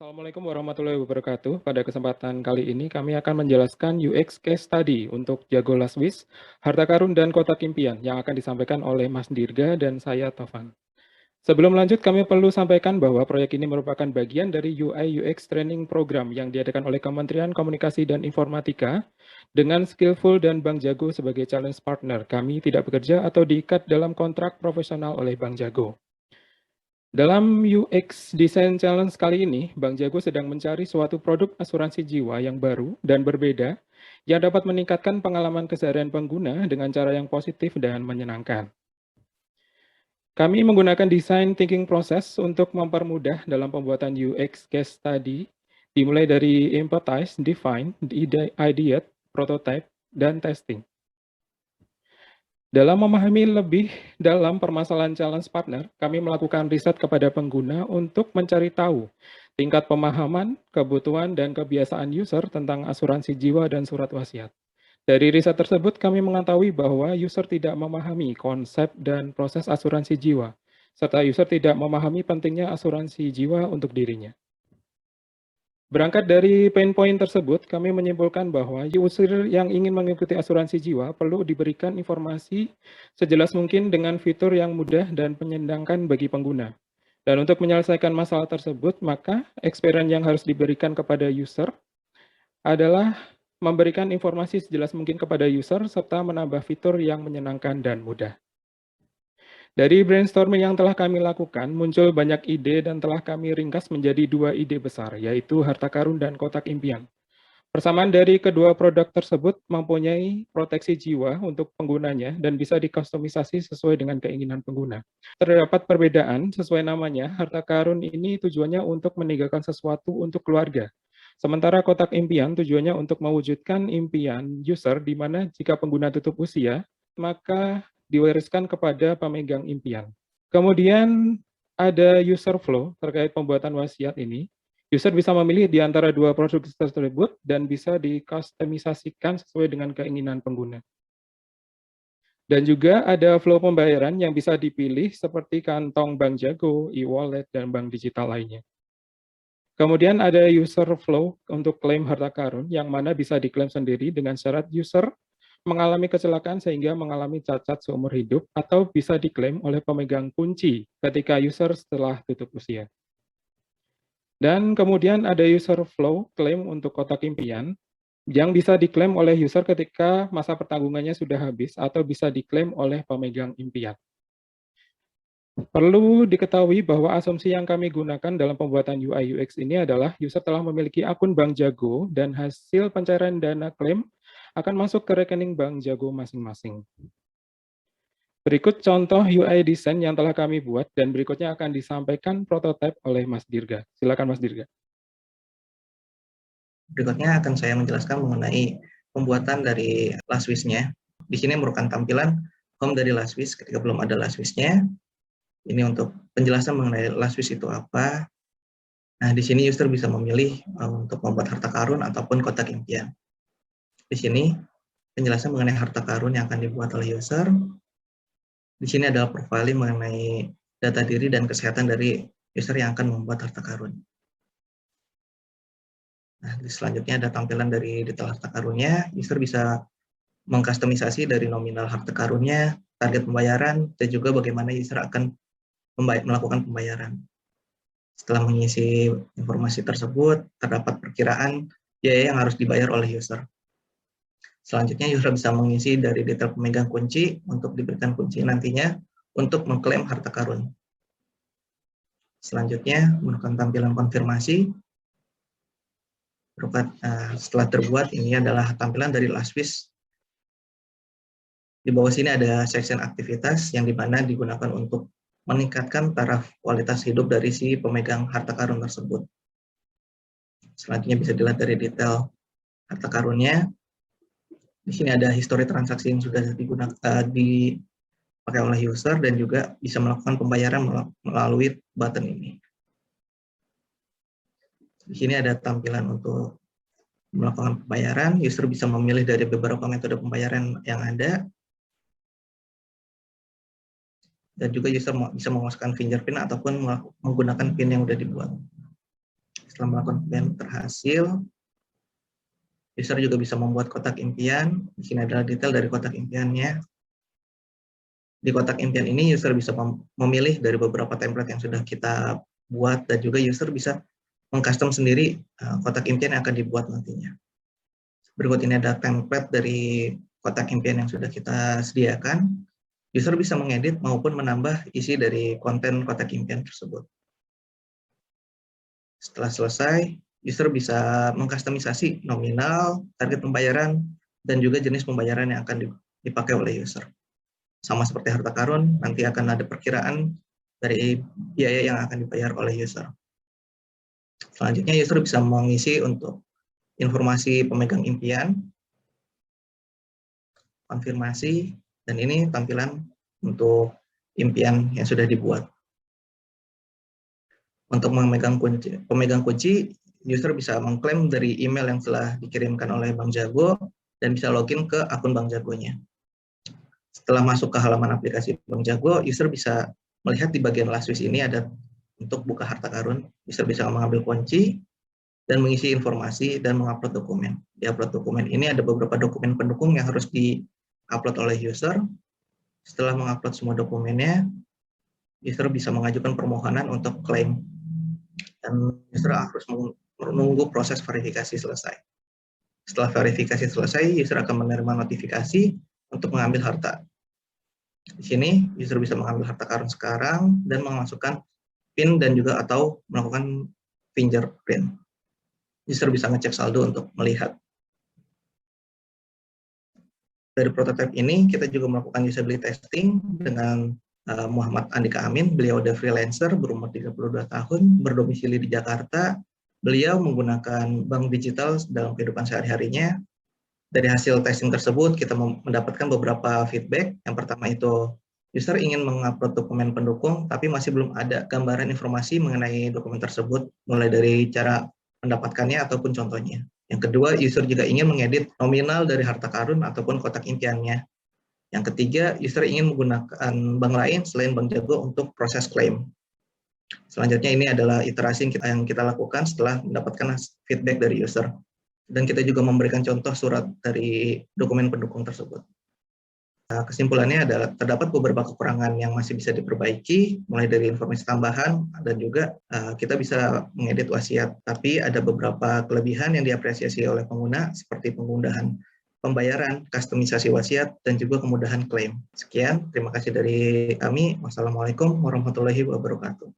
Assalamualaikum warahmatullahi wabarakatuh. Pada kesempatan kali ini kami akan menjelaskan UX case study untuk Jago Laswis, Harta Karun dan Kotak Impian yang akan disampaikan oleh Mas Dirga dan saya Tovan. Sebelum lanjut, kami perlu sampaikan bahwa proyek ini merupakan bagian dari UI UX Training Program yang diadakan oleh Kementerian Komunikasi dan Informatika dengan Skillful dan Bank Jago sebagai challenge partner. Kami tidak bekerja atau diikat dalam kontrak profesional oleh Bank Jago. Dalam UX Design Challenge kali ini, Bank Jago sedang mencari suatu produk asuransi jiwa yang baru dan berbeda yang dapat meningkatkan pengalaman keseharian pengguna dengan cara yang positif dan menyenangkan. Kami menggunakan design thinking process untuk mempermudah dalam pembuatan UX case study, dimulai dari empathize, define, ideate, prototype, dan testing. Dalam memahami lebih dalam permasalahan challenge partner, kami melakukan riset kepada pengguna untuk mencari tahu tingkat pemahaman, kebutuhan, dan kebiasaan user tentang asuransi jiwa dan surat wasiat. Dari riset tersebut, kami mengetahui bahwa user tidak memahami konsep dan proses asuransi jiwa, serta user tidak memahami pentingnya asuransi jiwa untuk dirinya. Berangkat dari pain point tersebut, kami menyimpulkan bahwa user yang ingin mengikuti asuransi jiwa perlu diberikan informasi sejelas mungkin dengan fitur yang mudah dan menyenangkan bagi pengguna. Dan untuk menyelesaikan masalah tersebut, maka experience yang harus diberikan kepada user adalah memberikan informasi sejelas mungkin kepada user serta menambah fitur yang menyenangkan dan mudah. Dari brainstorming yang telah kami lakukan, muncul banyak ide dan telah kami ringkas menjadi dua ide besar, yaitu Harta Karun dan Kotak Impian. Persamaan dari kedua produk tersebut mempunyai proteksi jiwa untuk penggunanya dan bisa dikustomisasi sesuai dengan keinginan pengguna. Terdapat perbedaan sesuai namanya, Harta Karun ini tujuannya untuk meninggalkan sesuatu untuk keluarga. Sementara Kotak Impian tujuannya untuk mewujudkan impian user di mana jika pengguna tutup usia, maka diwariskan kepada pemegang impian. Kemudian ada user flow terkait pembuatan wasiat ini. User bisa memilih di antara dua produk tersebut dan bisa dikustomisasikan sesuai dengan keinginan pengguna. Dan juga ada flow pembayaran yang bisa dipilih seperti kantong Bank Jago, e-wallet, dan bank digital lainnya. Kemudian ada user flow untuk klaim harta karun yang mana bisa diklaim sendiri dengan syarat user mengalami kecelakaan sehingga mengalami cacat seumur hidup atau bisa diklaim oleh pemegang kunci ketika user setelah tutup usia. Dan kemudian ada user flow klaim untuk kotak impian yang bisa diklaim oleh user ketika masa pertanggungannya sudah habis atau bisa diklaim oleh pemegang impian. Perlu diketahui bahwa asumsi yang kami gunakan dalam pembuatan UI UX ini adalah user telah memiliki akun Bank Jago dan hasil pencairan dana klaim akan masuk ke rekening Bank Jago masing-masing. Berikut contoh UI design yang telah kami buat dan berikutnya akan disampaikan prototipe oleh Mas Dirga. Silakan Mas Dirga. Berikutnya akan saya menjelaskan mengenai pembuatan dari Laswis-nya. Di sini merupakan tampilan home dari Laswis ketika belum ada Laswis-nya. Ini untuk penjelasan mengenai Laswis itu apa. Nah, di sini user bisa memilih untuk membuat harta karun ataupun kotak impian. Di sini penjelasan mengenai harta karun yang akan dibuat oleh user. Di sini adalah profiling mengenai data diri dan kesehatan dari user yang akan membuat harta karun. Nah, selanjutnya ada tampilan dari detail harta karunnya. User bisa mengkustomisasi dari nominal harta karunnya, target pembayaran, dan juga bagaimana user akan melakukan pembayaran. Setelah mengisi informasi tersebut, terdapat perkiraan biaya yang harus dibayar oleh user. Selanjutnya, user bisa mengisi dari detail pemegang kunci untuk diberikan kunci nantinya untuk mengklaim harta karun. Selanjutnya, melakukan tampilan konfirmasi. Setelah terbuat, ini adalah tampilan dari Laswis. Di bawah sini ada section aktivitas yang dimana digunakan untuk meningkatkan taraf kualitas hidup dari si pemegang harta karun tersebut. Selanjutnya bisa dilihat dari detail harta karunnya. Di sini ada histori transaksi yang sudah dipakai oleh user dan juga bisa melakukan pembayaran melalui button ini. Di sini ada tampilan untuk melakukan pembayaran. User bisa memilih dari beberapa metode pembayaran yang ada. Dan juga user bisa memasukkan fingerprint ataupun menggunakan PIN yang sudah dibuat. setelah melakukan pembayaran berhasil, user juga bisa membuat kotak impian. Di sini adalah detail dari kotak impiannya. Di kotak impian ini user bisa memilih dari beberapa template yang sudah kita buat, dan juga user bisa mengcustom sendiri kotak impian yang akan dibuat nantinya. Berikut ini ada template dari kotak impian yang sudah kita sediakan. User bisa mengedit maupun menambah isi dari konten kotak impian tersebut. Setelah selesai, user bisa mengkustomisasi nominal, target pembayaran, dan juga jenis pembayaran yang akan dipakai oleh user. Sama seperti harta karun, nanti akan ada perkiraan dari biaya yang akan dibayar oleh user. Selanjutnya, user bisa mengisi untuk informasi pemegang impian, konfirmasi, dan ini tampilan untuk impian yang sudah dibuat. Untuk pemegang kunci, user bisa mengklaim dari email yang telah dikirimkan oleh Bank Jago dan bisa login ke akun Bank Jagonya. Setelah masuk ke halaman aplikasi Bank Jago, user bisa melihat di bagian last wish ini ada untuk buka harta karun. User bisa mengambil kunci dan mengisi informasi dan mengupload dokumen. Di upload dokumen ini ada beberapa dokumen pendukung yang harus di-upload oleh user. Setelah mengupload semua dokumennya, user bisa mengajukan permohonan untuk klaim. Dan user harus menunggu proses verifikasi selesai. Setelah verifikasi selesai, user akan menerima notifikasi untuk mengambil harta. Di sini, user bisa mengambil harta karun sekarang dan memasukkan PIN dan juga atau melakukan fingerprint. User bisa ngecek saldo untuk melihat. Dari prototipe ini, kita juga melakukan usability testing dengan Muhammad Andika Amin. Beliau adalah freelancer, berumur 32 tahun, berdomisili di Jakarta. Beliau menggunakan bank digital dalam kehidupan sehari-harinya. Dari hasil testing tersebut, kita mendapatkan beberapa feedback. Yang pertama itu, user ingin mengupload dokumen pendukung, tapi masih belum ada gambaran informasi mengenai dokumen tersebut, mulai dari cara mendapatkannya ataupun contohnya. Yang kedua, user juga ingin mengedit nominal dari harta karun ataupun kotak impiannya. Yang ketiga, user ingin menggunakan bank lain selain Bank Jago untuk proses klaim. Selanjutnya ini adalah iterasi yang kita lakukan setelah mendapatkan feedback dari user. Dan kita juga memberikan contoh surat dari dokumen pendukung tersebut. Kesimpulannya adalah terdapat beberapa kekurangan yang masih bisa diperbaiki, mulai dari informasi tambahan dan juga kita bisa mengedit wasiat. Tapi ada beberapa kelebihan yang diapresiasi oleh pengguna seperti penggunaan pembayaran, kustomisasi wasiat, dan juga kemudahan klaim. Sekian, terima kasih dari kami. Wassalamualaikum warahmatullahi wabarakatuh.